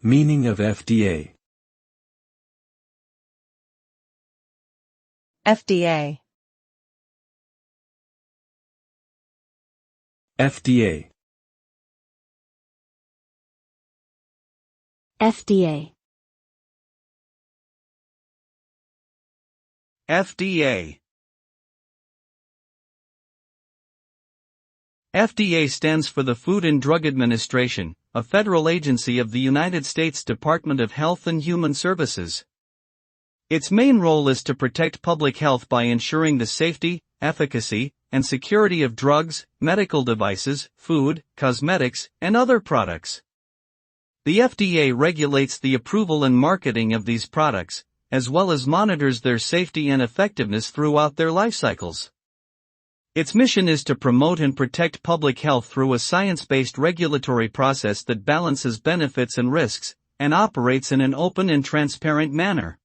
Meaning of FDA. FDA. FDA. FDA. FDA. FDA stands for the Food and Drug Administration, a federal agency of the United States Department of Health and Human Services. Its main role is to protect public health by ensuring the safety, efficacy, and security of drugs, medical devices, food, cosmetics, and other products. The FDA regulates the approval and marketing of these products, as well as monitors their safety and effectiveness throughout their life cycles. Its mission is to promote and protect public health through a science-based regulatory process that balances benefits and risks, and operates in an open and transparent manner.